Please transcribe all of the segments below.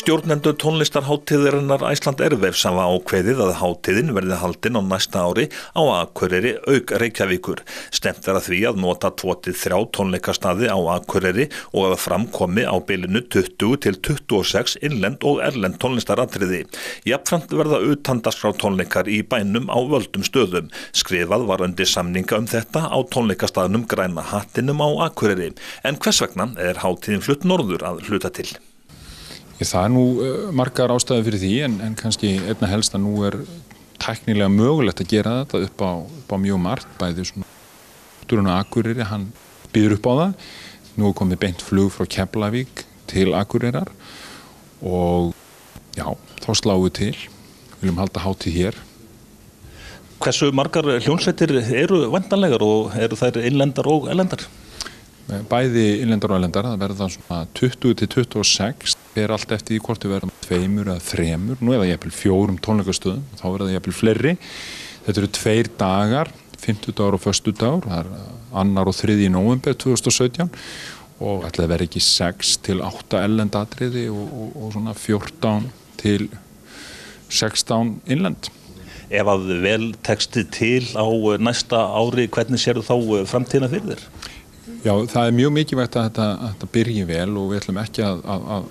Stjórnendur tónlistarhátíðarinnar Iceland Airwaves hafa ákveðið að hátíðin verði haldin á næsta ári á Akureyri auk Reykjavíkur. Stefnt að því að nota 2-3 tónleikastaði á Akureyri og að framkomi á bilinu 20 til 26 innlend og erlend tónlistaratriði. Jafnframt verða utandagskrá tónleikar í bænum á völdum stöðum. Skrifað var undir samninga þetta á tónleikastaðnum Græna hattinum á Akureyri. En hvers vegna hátíðin flutt norður að hluta til? Það nú margar ástæður fyrir því en kannski einna helst að nú tæknilega mögulegt að gera þetta upp á mjög margt, bæði svona Náttúran á Akureyri, hann býður upp á það. Nú komið beint flug frá Keflavík til Akureyrar og já, þá sláum við til. Viljum halda hátíð hér. Hversu margar hljómsveitir eru væntanlegar og eru þær innlendar og erlendar? Bæði innlendar og erlendar, það verða svona 20 til 26, allt eftir því hvort við verðum 2 eða 3, nú eða jafnvel 4 tónleikastöðum, þá verða jafnvel fleiri. Þetta eru 2 dagar, 50dagur og föstudagur, það 2. og 3. nóvember 2017 og ætlaði verið ekki 6 til 8 erlendatriði og svona 14 til 16 innlend. Ef að vel teksti til á næsta ári, hvernig sérðu þá framtíðina fyrir þér? Já, það mjög mikilvægt að þetta byrji vel og við ætlum ekki að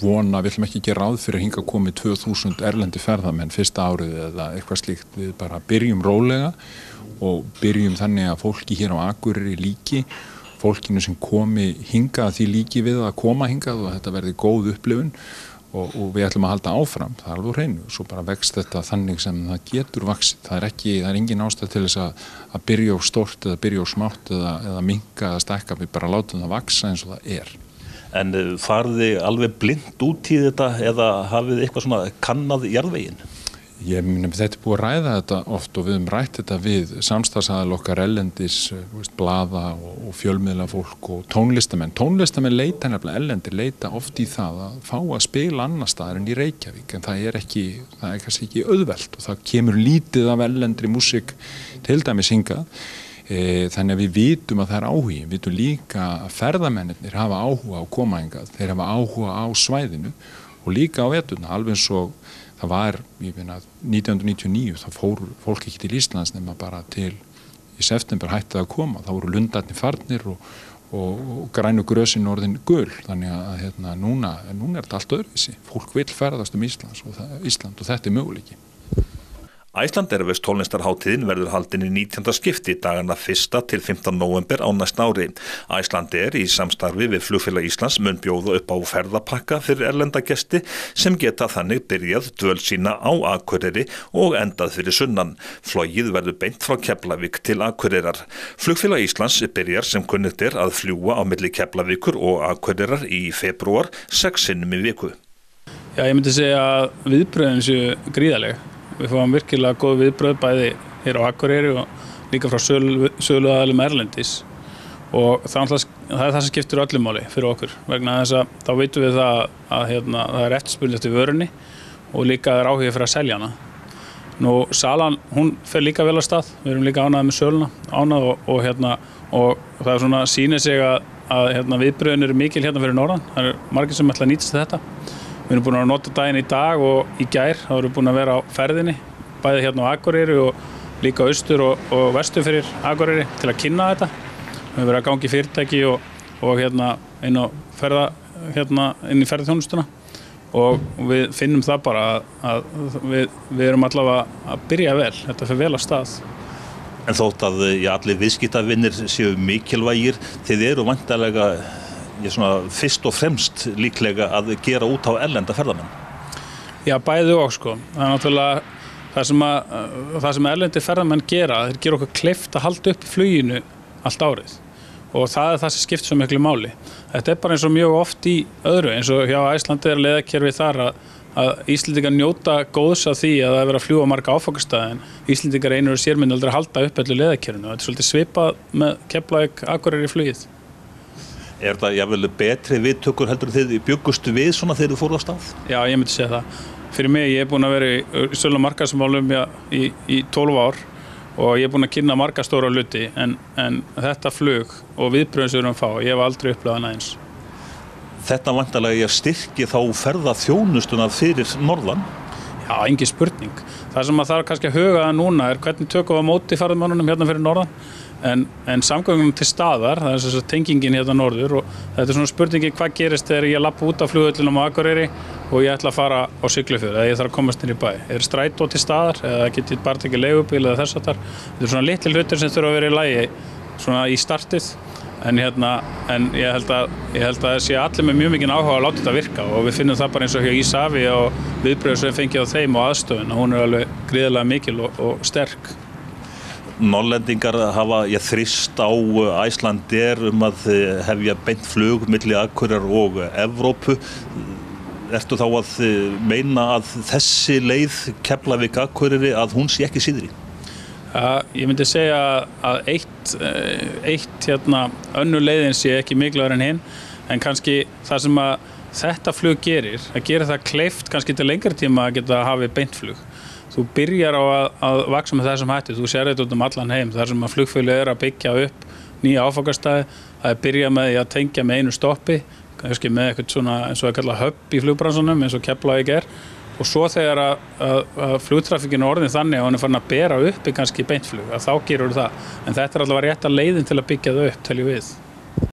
vona, við ætlum ekki að gera ráð fyrir að hinga komið 2000 erlendi ferðamenn fyrsta árið eða eitthvað slíkt. Við bara byrjum rólega og byrjum þannig að fólki hér á Akureyri líki, fólkinu sem komi hingað því líki við að koma hingað og þetta verði góð upplifun og við ætlum að halda áfram, það alveg á hreinu. Svo bara vext þetta þannig sem það getur vaxið. Það engin ástæða til þess að byrja á stórt eða byrja á smátt eða minnka eða stækka, við bara látum það vaxa eins og það En farið þið alveg blind út í þetta eða hafið eitthvað svona kannað jarðveginn? Ég myndi þetta búið að ræða þetta oft og við höfum rætt þetta við samstarfsaðil okkar erlendis, blaða og fjölmiðla fólk og tónlistamenn. Tónlistamenn leita nefnilega, erlendir leita oft í það að fá að spila annar staðar en í Reykjavík, en það kannski ekki auðvelt og það kemur lítið af erlendri músík til dæmis hingað. Þannig að við vitum að það áhugi, við vitum líka að ferðamennir hafa áhuga á að koma hingað, þeir hafa áhuga á svæðinu og líka á veturna, alveg eins og það var, 1999, þá fór fólk ekki til Íslands nema bara til í september hætti að koma, þá voru lundarnir farnir og grænu grösin orðin gul, þannig að núna þetta allt öðruvísi, fólk vill ferðast Ísland og þetta möguleiki. Iceland Airwaves tónlistarhátíðin verður haldin í 19. skipti dagana 1. til 15. nóvember á næsta ári. Iceland Air í samstarfi við Flugfélag Íslands mun bjóða upp á ferðapakka fyrir erlenda gesti sem geta þannig byrjað dvöl sína á Akureyri og endað fyrir sunnan. Flogið verður beint frá Keflavík til Akureyrar. Flugfélag Íslands byrjar sem kunnugt að fljúga á milli Keflavíkur og Akureyrar í febrúar 6 sinnum í viku. Já, ég myndi segja að viðbrögðin séu gríðarleg. Við fáum virkilega góð viðbrögð bæði hér á Akureyri og líka frá söluaðilum erlendis og það það sem skiptir öllu máli fyrir okkur vegna þess að þá vitum við það að það eftirspurn eftir vörunni og líka áhugi fyrir að selja hana. Nú salan, hún fer líka vel af stað, við erum líka ánægð með söluna, og það svona sýnir sig að viðbrögðin eru mikil fyrir norðan, það margir sem ætla að nýtast þetta. Við erum búin að nota daginn í dag og í gær, þá erum við búin að vera á ferðinni, bæði á Akureyri og líka austur og vestur fyrir Akureyri til að kynna þetta. Við erum verið að ganga í fyrirtæki og inn á inn í ferðarþjónustuna og við finnum það bara að við erum allavega að byrja vel, þetta fer vel af stað. En þótt að allir viðskiptavinir séu mikilvægir, þið eru væntanlega fyrst og fremst líklega að gera út á erlenda ferðamenn? Já, bæði og sko. Það náttúrulega það sem erlendi ferðamenn gera, þeir gera okkur kleift að halda upp fluginu allt árið og það það sem skiptir svo miklu máli. Þetta bara eins og mjög oft í öðru, eins og hjá Iceland er leiðakerfi þar að Íslendingar njóta góðs af því að það vera að fljúga marga áfangastaði en Íslendingar einir og sérmynd aldrei halda upp öllu leiðakerfinu. Þetta svolítið svipað með Keflavík Akureyri flugið. Það jafnvel betri viðtökur heldur þið bjuggustu við svona þegar þið fóruð á stað? Já, ég myndi segja það. Fyrir mig, ég búin að vera í sölu markaðsmálum í 12 ár og ég búin að kynna marga stóra hluti en þetta flug og viðbrögðin sem við erum að fá, ég hef aldrei upplifað hana eins. Þetta væntanlega styrki þá ferðaþjónustuna fyrir norðan? Já, engin spurning. Það sem að þarf kannski að huga núna hvernig tökum við á móti ferðamönnunum hérna fyrir norðan, en samgöngum til staðar, það þess að tengingin hérna norður, og þetta svona spurningin hvað gerist þegar ég lappa út af flugvellinum á Akureyri og ég ætla að fara á Siglufjörð eða ég þarf að komast inn í bæ. Strætó til staðar eða get ég bara tekið leigubíl eða þess að þetta svona litli hlutir sem þurfa að vera í lagi svona í startið. En ég held að það sé allir með mjög mikinn áhuga að láta þetta virka og við finnum það bara eins og hjá Ísafi og viðbrögð sem við fengið á þeim og aðstöðun og hún alveg gríðarlega mikil og sterk. Norrlendingar hafa þrýst á Icelandair að hefja beint flug milli Akureyrar og Evrópu. Ertu þá að meina að þessi leið Keflavík-Akureyri að hún sé ekki síðri? Ég myndi segja að önnur leiðin sé ekki mikilvægur en hinn, en kannski það sem að þetta flug gerir, að gera það kleift kannski til lengri tíma að geta hafi beintflug. Þú byrjar á að vaksa með þessum hætti, þú sér þetta út allan heim, þar sem að flugfélög að byggja upp nýja áfangastæði, það byrja með því að tengja með einu stoppi, kannski með eitthvað svona eins og að kalla hub í flugbransunum eins og Keflavík og svo þegar að flugtrafikkin orðin þannig að hann farin að bera uppi kannski beintflug, að þá gerur það. En þetta allavega rétta leiðin til að byggja það upp, teljum við.